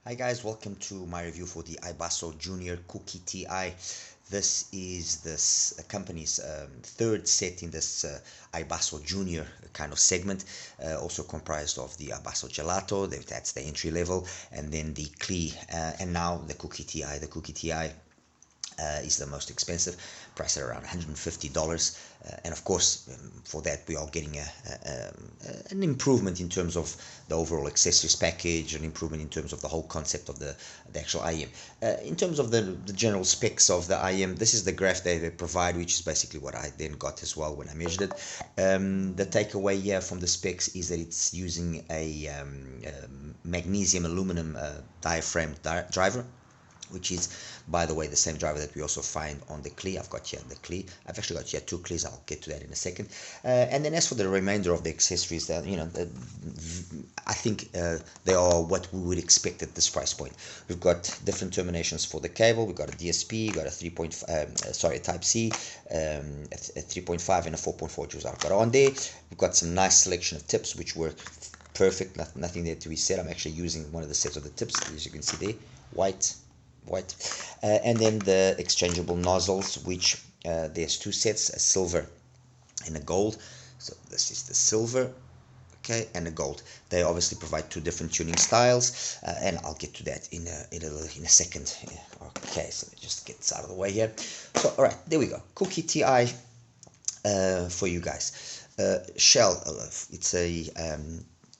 Hi guys, welcome to my review for the IBASSO Junior Cookie TI. This is this company's third set in this IBASSO Junior kind of segment, also comprised of the IBASSO Gelato, that's the entry level, and then the CLI, and now the Cookie TI. The Cookie TI is the most expensive, priced at around $150, and of course for that we are getting an improvement in terms of the overall accessories package, an improvement in terms of the whole concept of the actual IM. In terms of the general specs of the IM, this is the graph they provide, which is basically what I then got as well when I measured it. The takeaway here from the specs is that it's using a magnesium aluminum diaphragm driver, which is, by the way, the same driver that we also find on the CLI. I've got here the CLI. I've actually got here two CLIs. I'll get to that in a second. And then as for the remainder of the accessories, that I think they are what we would expect at this price point. We've got different terminations for the cable. We've got a DSP, we've got a 3.5, a Type C, a 3.5, and a 4.4 joules. I've got on there. We've got some nice selection of tips which work perfect. Nothing there to be said. I'm actually using one of the sets of the tips, as you can see there, white, and then the exchangeable nozzles, which there's two sets, a silver and a gold. So this is the silver, okay, and the gold. They obviously provide two different tuning styles, and I'll get to that in a second. Okay, so just get this out of the way here. So all right, there we go, Cookie TI for you guys. Shell, it's a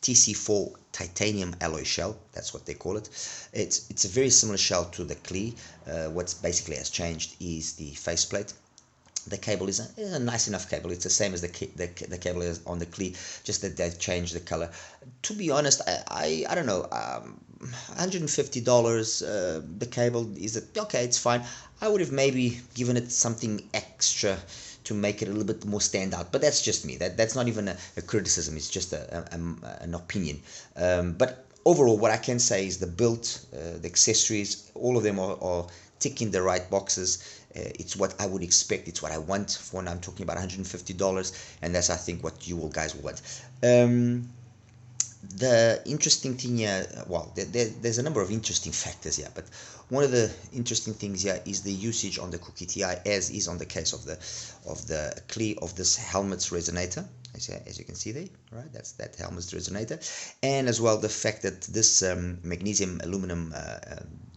TC4 titanium alloy shell, that's what they call it. It's a very similar shell to the CLI. What's basically has changed is the faceplate. The cable is a nice enough cable. It's the same as the cable is on the CLI, just that they've changed the color. To be honest, I don't know, $150, the cable is okay, it's fine. I would have maybe given it something extra to make it a little bit more stand out, but that's just me. That's not even a criticism, it's just an opinion. But overall, what I can say is the build, the accessories, all of them are ticking the right boxes. It's what I would expect, it's what I want for when I'm talking about $150, and that's, I think, what you all guys will want. The interesting thing here, well, there's a number of interesting factors here, but one of the interesting things here is the usage on the Cookie TI, as is on the case of the CLI, of this helmet's resonator, as you can see there, right? That's that helmet's resonator, and as well the fact that this magnesium aluminum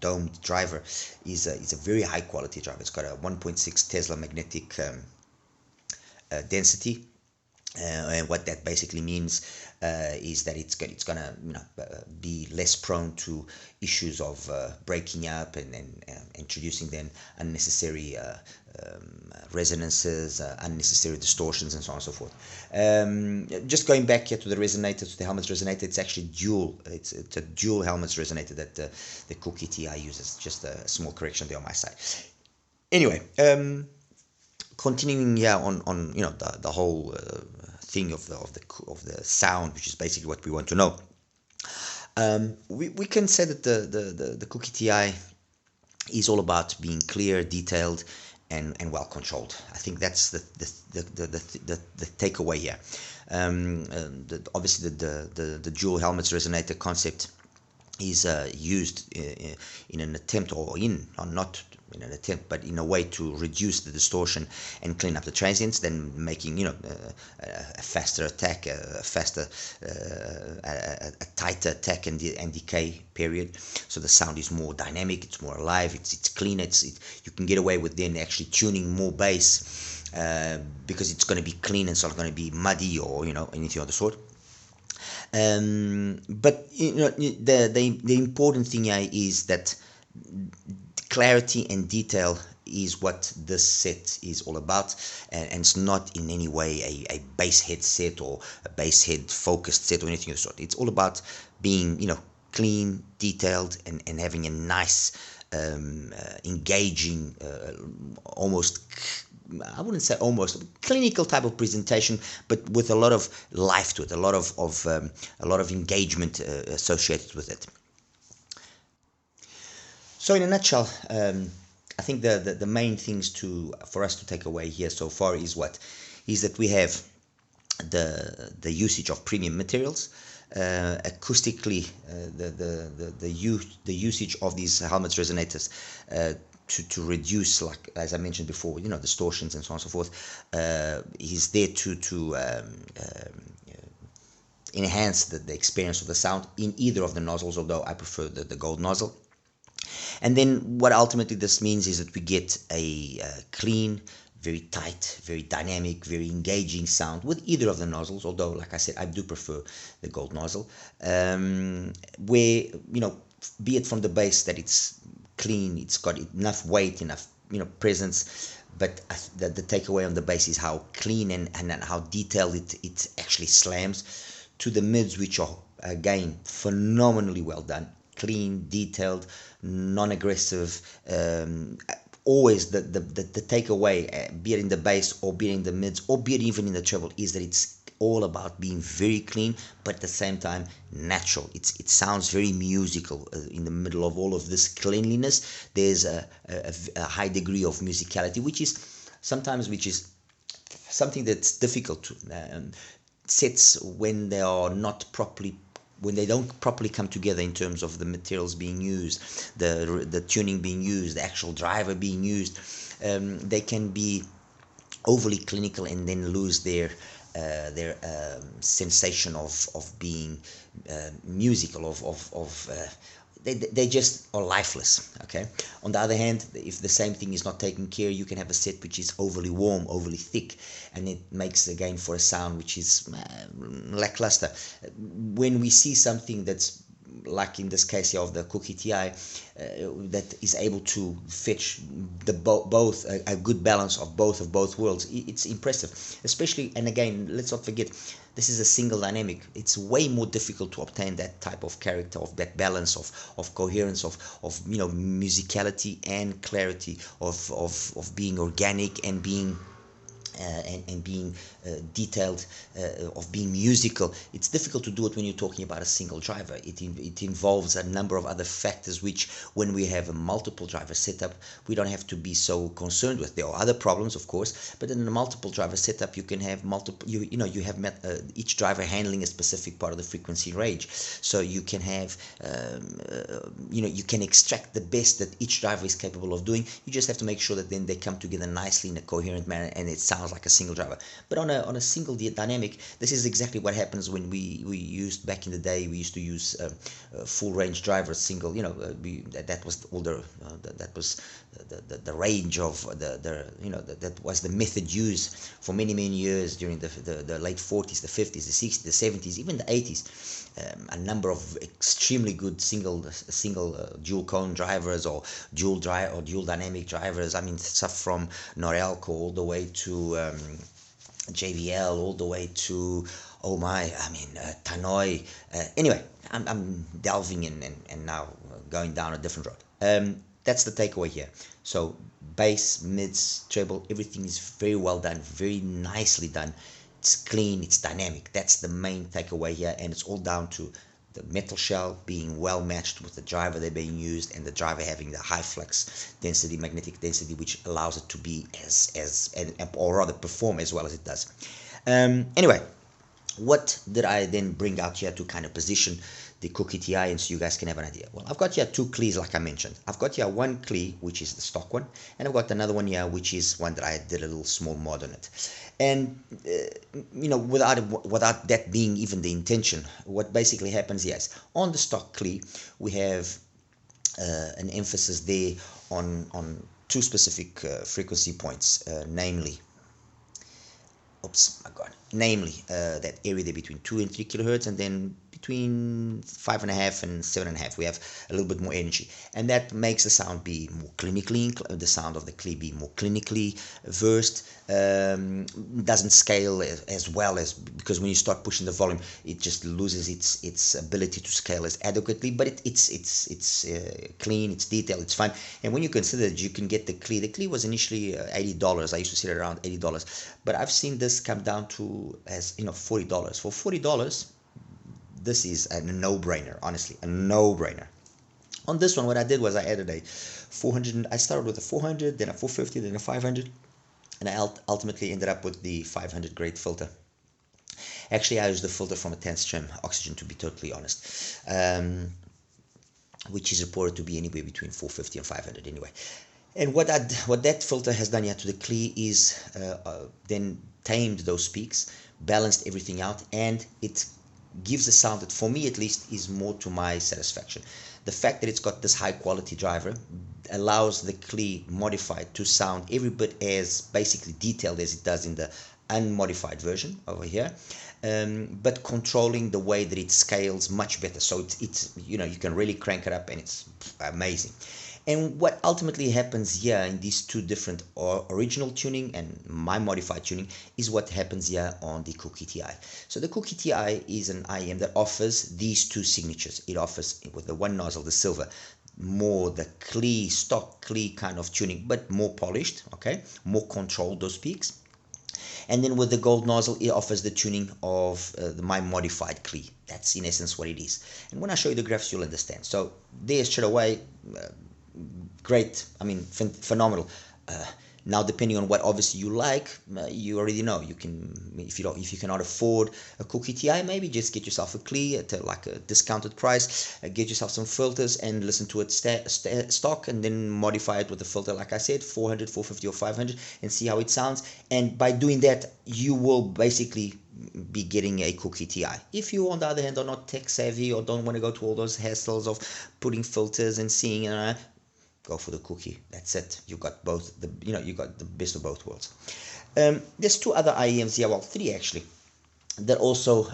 domed driver is a very high quality driver. It's got a 1.6 Tesla magnetic density. And what that basically means is that it's gonna be less prone to issues of breaking up and introducing then unnecessary resonances, unnecessary distortions, and so on and so forth. Just going back here to the resonator, to the helmet's resonator, it's actually dual. It's a dual helmet's resonator that the Cookie TI uses. Just a small correction there on my side. Anyway. Continuing here on the whole thing of the sound, which is basically what we want to know. We can say that the Cookie TI is all about being clear, detailed, and well controlled. I think that's the takeaway here. Obviously the dual helmets resonator concept is used in an attempt, or not in an attempt, but in a way to reduce the distortion and clean up the transients, then making a faster attack, a tighter attack and decay period. So the sound is more dynamic, it's more alive, it's cleaner. You can get away with then actually tuning more bass because it's going to be clean and it's not going to be muddy or anything of the sort. But the important thing here is that clarity and detail is what this set is all about, and it's not in any way a bass head set or a bass head focused set or anything of the sort. It's all about being clean, detailed, and having a nice engaging, almost, I wouldn't say almost, clinical type of presentation, but with a lot of life to it, a lot of engagement associated with it. So in a nutshell, I think the main things for us to take away here so far is that we have the usage of premium materials. acoustically the usage of these helmets resonators to reduce, like as I mentioned before, distortions and so on and so forth, is there to enhance the experience of the sound in either of the nozzles, although I prefer the gold nozzle. And then what ultimately this means is that we get a clean, very tight, very dynamic, very engaging sound with either of the nozzles, although, like I said, I do prefer the gold nozzle, where, be it from the bass that it's clean, it's got enough weight, enough, presence, but the takeaway on the bass is how clean and how detailed it actually slams, to the mids, which are, again, phenomenally well done, clean, detailed, non-aggressive. Always the takeaway, be it in the bass or be it in the mids or be it even in the treble, is that it's all about being very clean, but at the same time natural. It sounds very musical. In the middle of all of this cleanliness, there's a high degree of musicality, which is something that's difficult to sets when they are not properly, when they don't properly come together in terms of the materials being used, the tuning being used, the actual driver being used. They can be overly clinical and then lose their sensation of being musical, they just are lifeless. Okay. On the other hand, if the same thing is not taken care, you can have a set which is overly warm, overly thick, and it makes again for a sound which is lackluster. When we see something that's like in this case here of the Cookie TI, that is able to fetch both a good balance of both worlds, it's impressive. Especially, and again, let's not forget, this is a single dynamic. It's way more difficult to obtain that type of character, of that balance, of coherence, of musicality and clarity, of being organic and being being detailed, of being musical. It's difficult to do it when you're talking about a single driver. It involves a number of other factors which, when we have a multiple driver setup, we don't have to be so concerned with. There are other problems, of course, but in a multiple driver setup, you can have multiple. You have each driver handling a specific part of the frequency range, so you can have you can extract the best that each driver is capable of doing. You just have to make sure that then they come together nicely in a coherent manner, and it sounds like a single driver. But on a single dynamic, this is exactly what happens when we used, back in the day, we used to use full range drivers, single. That was all that was the range of that was the method used for many years during the late 40s, the 50s, the 60s, the 70s, even the 80s. A number of extremely good single dual cone drivers, or dual dynamic drivers. I mean, stuff from Norelco all the way to JVL, all the way to Tannoy. Anyway, I'm delving in and now going down a different road. That's the takeaway here. So bass, mids, treble, everything is very well done, very nicely done. It's clean, it's dynamic. That's the main takeaway here, and it's all down to the metal shell being well matched with the driver they're being used, and the driver having the high flux density, magnetic density, which allows it to be or rather perform as well as it does. Anyway, what did I then bring out here to kind of position the Cookie TI, and so you guys can have an idea? Well, I've got here two clees, like I mentioned. I've got here one clee, which is the stock one, and I've got another one here, which is one that I did a little small mod on it. And without that being even the intention, what basically happens here is, on the stock clee, we have an emphasis there on two specific frequency points, namely that area there between 2 and 3 kilohertz, and then between 5.5 and 7.5 we have a little bit more energy, and that makes the sound be more clinically, the sound of the clee be more clinically versed. Doesn't scale as well, as because when you start pushing the volume, it just loses its ability to scale as adequately. But it's clean, it's detailed, it's fine. And when you consider that you can get the clee was initially $80. I used to see it around $80, but I've seen this come down to as $40. For $40, this is a no-brainer. Honestly, a no-brainer. On this one, what I did was I added a 400. I started with a 400, then a 450, then a 500, and I ultimately ended up with the 500 grade filter. Actually, I use the filter from a 10th stream oxygen, to be totally honest, which is reported to be anywhere between 450 and 500 anyway. And what that filter has done here to the clear is then tamed those peaks, balanced everything out, and it gives a sound that, for me at least, is more to my satisfaction. The fact that it's got this high quality driver allows the clear modified to sound every bit as basically detailed as it does in the unmodified version over here, but controlling the way that it scales much better. So it's you know, you can really crank it up and it's amazing. And what ultimately happens here in these two different original tuning and my modified tuning is what happens here on the Cookie TI. So the Cookie TI is an IEM that offers these two signatures. It offers, with the one nozzle, the silver, more the clear, stock clear kind of tuning, but more polished, okay, more controlled, those peaks. And then with the gold nozzle, it offers the tuning of my modified clear. That's in essence what it is. And when I show you the graphs, you'll understand. So there's straight away, great, I mean, phenomenal. Now, depending on what obviously you like, you already know. You can, if you cannot afford a Cookie TI, maybe just get yourself a clear at like a discounted price. Get yourself some filters and listen to it stock, and then modify it with a filter, like I said, 400, 450, or 500, and see how it sounds. And by doing that, you will basically be getting a Cookie TI. If you, on the other hand, are not tech savvy or don't want to go to all those hassles of putting filters and seeing, go for the Cookie. That's it. You got both. You got the best of both worlds. There's two other IEMs here, well, three actually, that also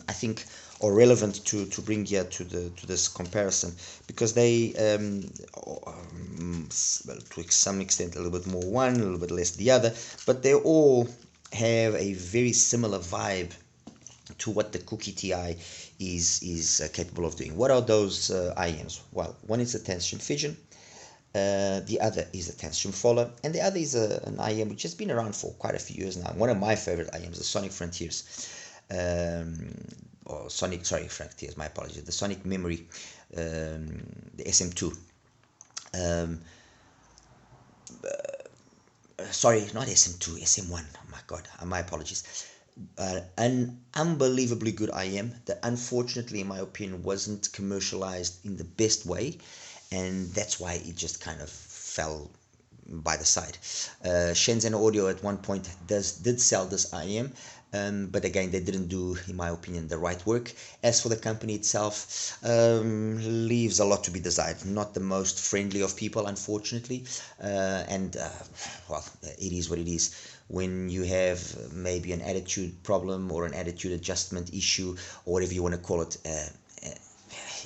I think are relevant to bring here to this comparison, because they well, to some extent a little bit more one, a little bit less the other, but they all have a very similar vibe to what the Cookie TI is capable of doing. What are those IEMs? Well, one is a 10th stream Fission. The other is a 10th stream Follow, and the other is an IEM which has been around for quite a few years now. One of my favorite IEMs, the Sonic Frontiers, or Frontiers, my apologies, the Sonic Memory, the SM2. Sorry, not SM2, SM1. Oh my God, my apologies. An unbelievably good IEM that, unfortunately, in my opinion, wasn't commercialized in the best way, and that's why it just kind of fell by the side. Shenzhen Audio at one point did sell this IEM, but again, they didn't do, in my opinion, the right work. As for the company itself, leaves a lot to be desired. Not the most friendly of people, unfortunately, and well, it is what it is. When you have maybe an attitude problem or an attitude adjustment issue, or whatever you want to call it,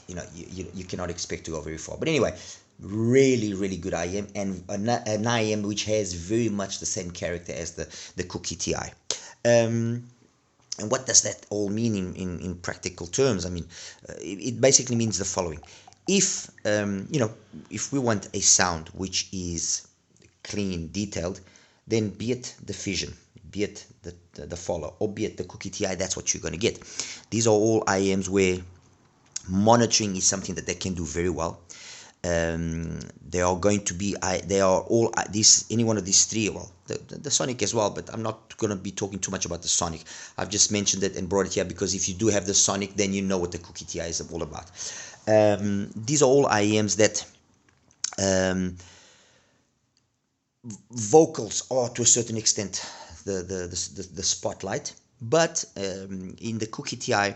you cannot expect to go very far. But anyway, really good IEM, and an IEM which has very much the same character as the Cookie TI. And what does that all mean in practical terms? I mean, it basically means the following. If if we want a sound which is clean, detailed, then be it the Fission, be it the Follow, or be it the Cookie TI, that's what you're going to get. These are all IEMs where monitoring is something that they can do very well. They are going to be, they are all these, any one of these three, well, the Sonic as well, but I'm not going to be talking too much about the Sonic. I've just mentioned it and brought it here because if you do have the Sonic, then you know what the Cookie TI is all about. These are all IEMs that vocals are, to a certain extent, the spotlight, but in the Cookie TI,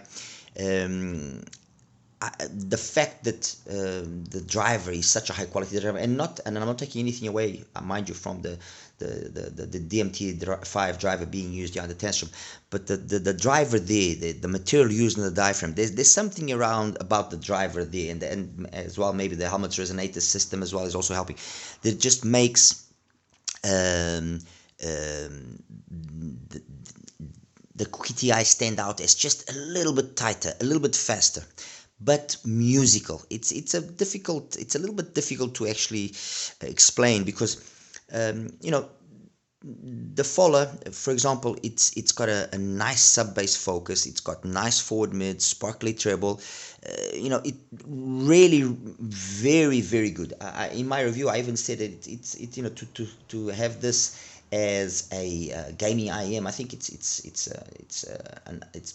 the fact that the driver is such a high quality driver, and I'm not taking anything away, mind you, from the DMT5 driver being used here on the 10th stream, but the driver there, the material used in the diaphragm, there's something around about the driver there, and as well maybe the helmet resonator system as well is also helping, that just makes the Cookie TI stand out as just a little bit tighter, a little bit faster, but musical. It's a little bit difficult to actually explain, because the Follow, for example, it's got a nice sub bass focus, it's got nice forward mid, sparkly treble, it really very good. In my review, I even said that it's to have this as a gaming IEM, I think it's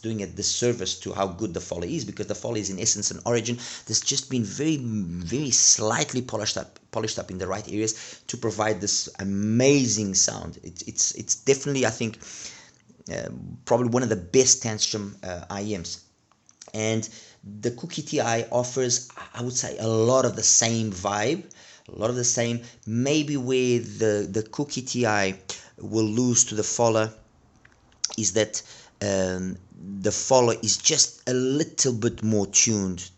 doing a disservice to how good the Follow is, because the Follow is in essence an origin that's just been very slightly polished up in the right areas to provide this amazing sound. It's definitely, I think, probably one of the best Tantrum IEMs. And the Cookie TI offers, I would say, a lot of the same vibe, a lot of the same. Maybe where the Cookie TI will lose to the Follow is that the Follow is just a little bit more tuned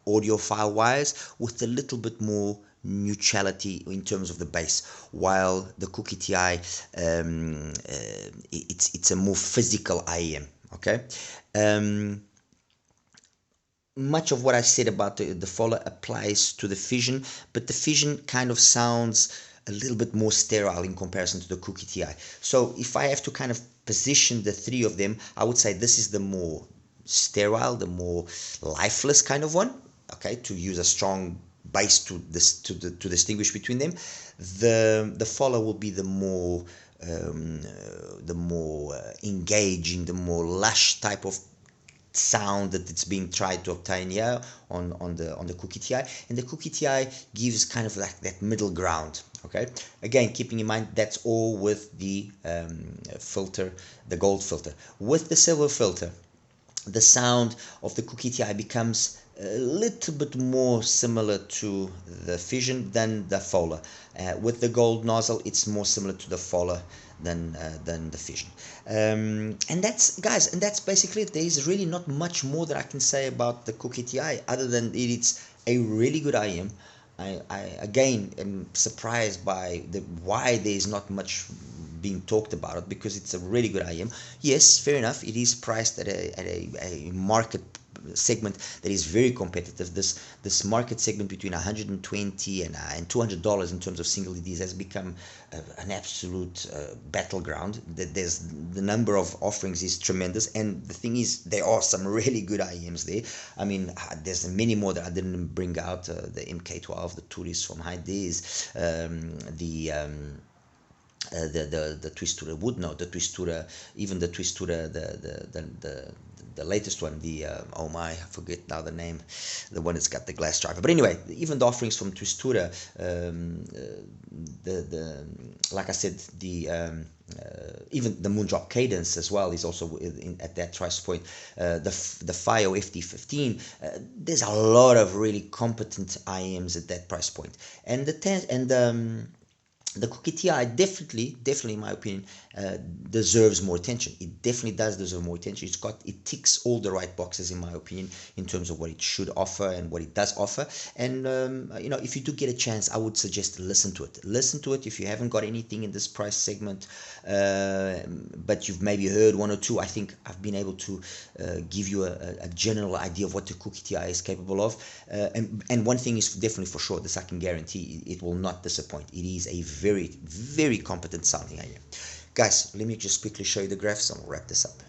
audiophile wise, with a little bit more neutrality in terms of the bass, while the Cookie TI it's a more physical IEM. Okay. Much of what I said about the Follow applies to the Fission, but the Fission kind of sounds a little bit more sterile in comparison to the Cookie TI. So if I have to kind of position the three of them, I would say this is the more sterile, the more lifeless kind of one. Okay, to use a strong bass to distinguish between them. The Follow will be the more engaging, the more lush type of sound that it's being tried to obtain here on the Cookie TI, and the Cookie TI gives kind of like that middle ground. Okay, again, keeping in mind that's all with the filter, the gold filter. With the silver filter, the sound of the Cookie TI becomes a little bit more similar to the Fission than the Follow. With the gold nozzle, it's more similar to the Follow than the Fission. And that's, guys, and that's basically it. There's really not much more that I can say about the Cookie TI other than it's a really good IEM. I again am surprised by why there's not much being talked about it, because it's a really good IEM. Yes, fair enough, it is priced at a market segment that is very competitive. This market segment between $120 and $200 in terms of single EDs has become an absolute battleground. There's the number of offerings is tremendous, and the thing is, there are some really good IEMs there. I mean, there's many more that I didn't bring out. The MK12, the Tourist from High Days, the Twistura Woodnote, the Twistura, even the Twistura, the latest one, oh my, I forget now the name, the one that's got the glass driver. But anyway, even the offerings from Twistura, like I said, even the Moondrop Cadence as well is also at that price point. The FIO FD15, there's a lot of really competent IEMs at that price point, and the Cookie TI definitely, in my opinion, deserves more attention. It definitely does deserve more attention. It ticks all the right boxes, in my opinion, in terms of what it should offer and what it does offer. And if you do get a chance, I would suggest listen to it. Listen to it if you haven't got anything in this price segment, but you've maybe heard one or two. I think I've been able to give you a general idea of what the Cookie TI is capable of. And one thing is definitely for sure, this I can guarantee, it will not disappoint. It is a very competent sounding IEM. Guys, let me just quickly show you the graphs and we'll wrap this up.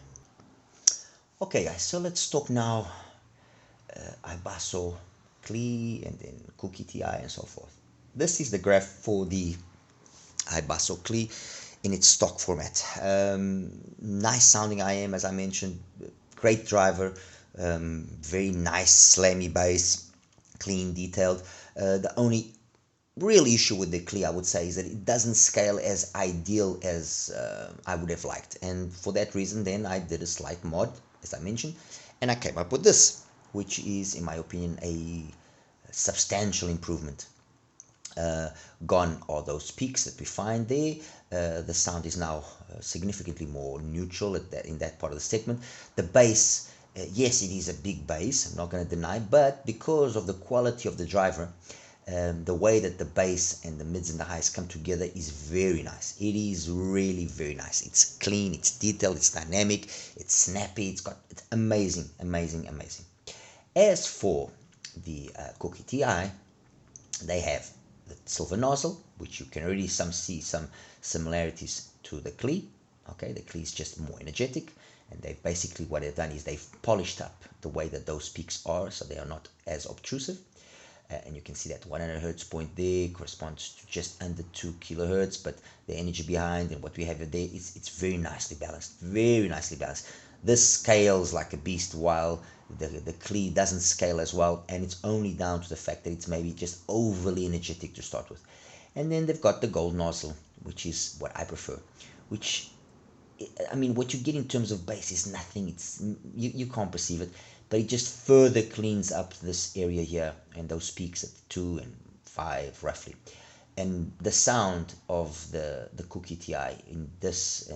Okay guys, so let's talk now IBASSO, CLI, and then Cookie TI and so forth. This is the graph for the IBASSO CLI in its stock format. Nice sounding IEM, as I mentioned, great driver, very nice slammy bass, clean, detailed. The only real issue with the CLI, I would say, is that it doesn't scale as ideal as I would have liked, and for that reason then I did a slight mod, as I mentioned, and I came up with this, which is, in my opinion, a substantial improvement. Gone are those peaks that we find there. The sound is now significantly more neutral in that part of the segment. The bass, yes, it is a big bass, I'm not going to deny, but because of the quality of the driver, the way that the bass and the mids and the highs come together is very nice. It is really very nice. It's clean, it's detailed, it's dynamic, it's snappy, it's amazing. As for the Cookie TI, they have the silver nozzle, which you can already see some similarities to the CLI. Okay, the CLI is just more energetic, and they've basically, what they've done is they've polished up the way that those peaks are, so they are not as obtrusive. and you can see that 100 hertz point there corresponds to just under 2 kilohertz, but the energy behind and what we have there, it's very nicely balanced, very nicely balanced. This scales like a beast, while the Klee doesn't scale as well, and it's only down to the fact that it's maybe just overly energetic to start with. And then they've got the gold nozzle, which is what I prefer, which, I mean, what you get in terms of bass is nothing. It's you can't perceive it, but it just further cleans up this area here and those peaks at 2 and 5 roughly. And the sound of the Cookie TI in this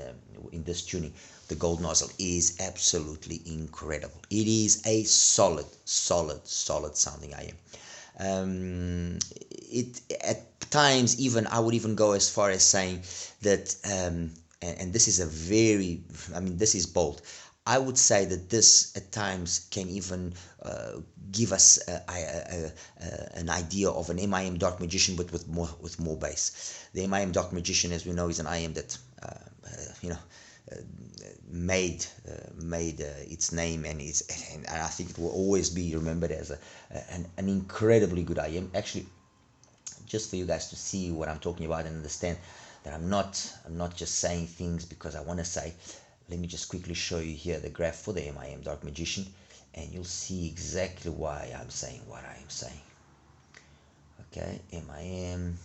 tuning, the gold nozzle, is absolutely incredible. It is a solid sounding IM. It at times, even I would even go as far as saying that, and this is a very, I mean, this is bold. I would say that this at times can even give us an idea of an MIM Dark Magician, but with more bass. The MIM Dark Magician, as we know, is an IM that made its name, and I think it will always be remembered as an incredibly good IM. Actually, just for you guys to see what I'm talking about and understand that I'm not just saying things because I want to say. Let me just quickly show you here the graph for the MIM Dark Magician, and you'll see exactly why I'm saying what I am saying. Okay, MIM,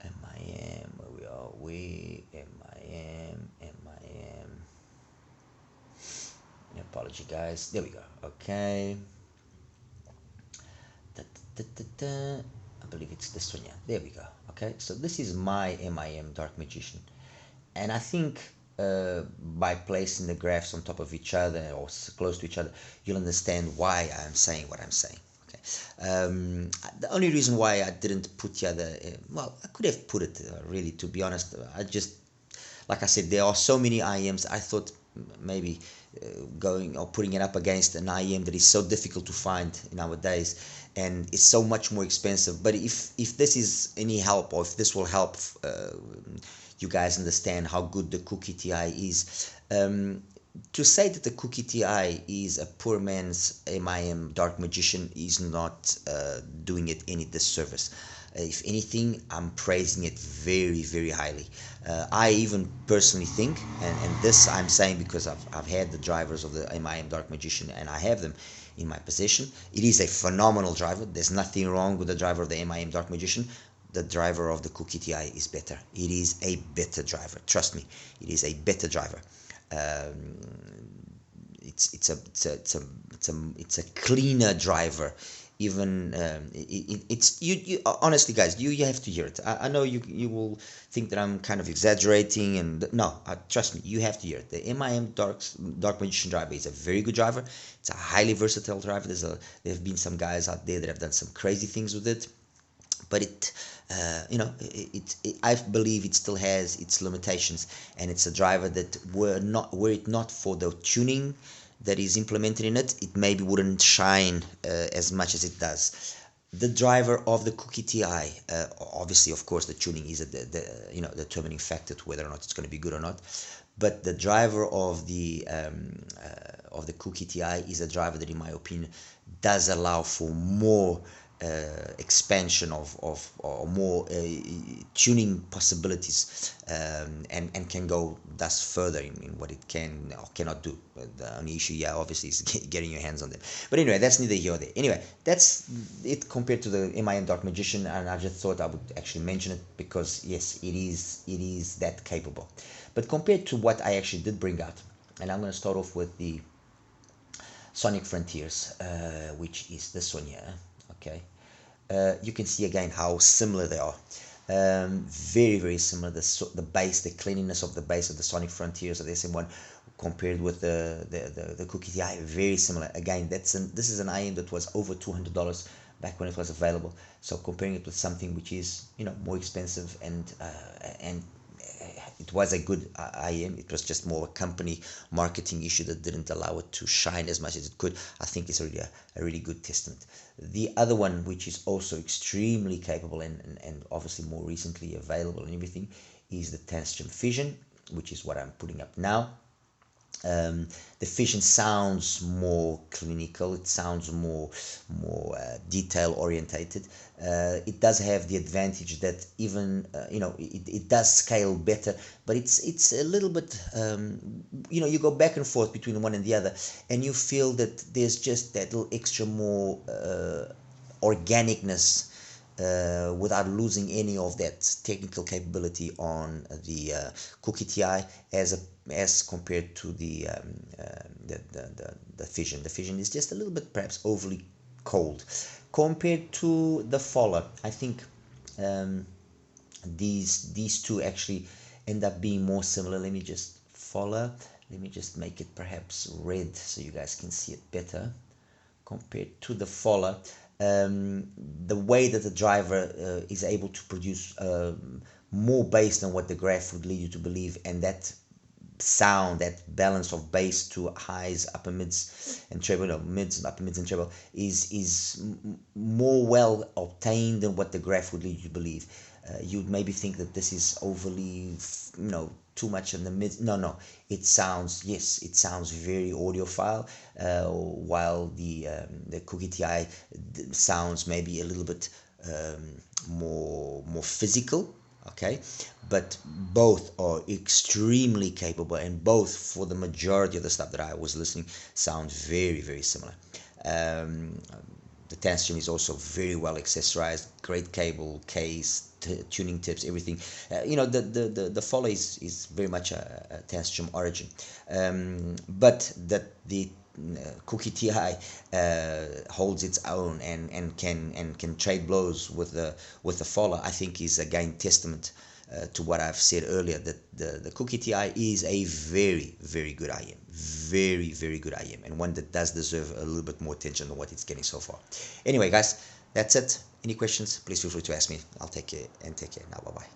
where are we? MIM. Apology, guys. There we go. Okay. I believe it's this one. Yeah, there we go. Okay, so this is my MIM Dark Magician. And I think by placing the graphs on top of each other or close to each other, you'll understand why I'm saying what I'm saying. Okay. The only reason why I didn't put the other, well, I could have put it really, to be honest. I just, like I said, there are so many IMs. I thought maybe going or putting it up against an IM that is so difficult to find nowadays, and it's so much more expensive. But if this is any help, or if this will help you guys understand how good the Cookie TI is, to say that the Cookie TI is a poor man's MIM Dark Magician is not doing it any disservice. If anything, I'm praising it very, very highly. I even personally think, and this I'm saying because I've had the drivers of the MIM Dark Magician and I have them in my possession. It is a phenomenal driver. There's nothing wrong with the driver of the MIM Dark Magician. The driver of the Cookie TI is better. It is a better driver. Trust me, it is a better driver. It's a cleaner driver. Even it's you honestly, guys, you have to hear it. I know you will think that I'm kind of exaggerating, and no, trust me, you have to hear it. The MIM Dark Magician driver is a very good driver. It's a highly versatile driver. There have been some guys out there that have done some crazy things with it, but I believe it still has its limitations, and it's a driver that were it not for the tuning that is implemented in it, it maybe wouldn't shine as much as it does. The driver of the Cookie TI, obviously, of course, the tuning is the determining factor to whether or not it's going to be good or not. But the driver of the Cookie TI is a driver that, in my opinion, does allow for more expansion of or more tuning possibilities, and can go thus further in what it can or cannot do. The only issue, yeah, obviously, is getting your hands on them. But anyway, that's neither here nor there. Anyway, that's it compared to the MIM Dark Magician, and I just thought I would actually mention it because yes, it is that capable. But compared to what I actually did bring out, and I'm going to start off with the Sonic Frontiers, which is this one here. Okay, you can see again how similar they are. Very, very similar. The bass, the cleanliness of the bass of the Sonic Frontiers of the SM1 compared with the Cookie TI, very similar. Again, this is an IM that was over $200 back when it was available. So comparing it with something which is more expensive, and it was a good IM. It was just more a company marketing issue that didn't allow it to shine as much as it could. I think it's already a really good testament. The other one, which is also extremely capable and obviously more recently available and everything, is the Tangent Fission, which is what I'm putting up now. The Fission sounds more clinical. It sounds more detail orientated. It does have the advantage that even it does scale better, but it's a little bit you go back and forth between one and the other, and you feel that there's just that little extra more organicness without losing any of that technical capability on the Cookie TI as compared to the Fission. The Fission is just a little bit perhaps overly cold compared to the Faller. I think these two actually end up being more similar. Let me just Let me just make it perhaps red so you guys can see it better. Compared to the Faller, the way that the driver is able to produce more bass than what the graph would lead you to believe, and that sound, that balance of bass to highs, upper mids and treble, mids, upper mids and treble is more well obtained than what the graph would lead you to believe. You'd maybe think that this is overly, too much in the mid. No, it sounds, yes, it sounds very audiophile, while the Cookie TI sounds maybe a little bit more physical. Okay, but both are extremely capable, and both, for the majority of the stuff that I was listening, sound very similar. The Tanstream is also very well accessorized, great cable, case, tuning tips, everything. The Follow is very much a Tanstream origin, but that the Cookie TI holds its own and can trade blows with the Follow, I think is again testament to what I've said earlier, that the Cookie TI is a very good IM, very good IM, and one that does deserve a little bit more attention than what it's getting so far. Anyway, guys, that's it. Any questions, please feel free to ask me. I'll take care, and take care now. Bye bye.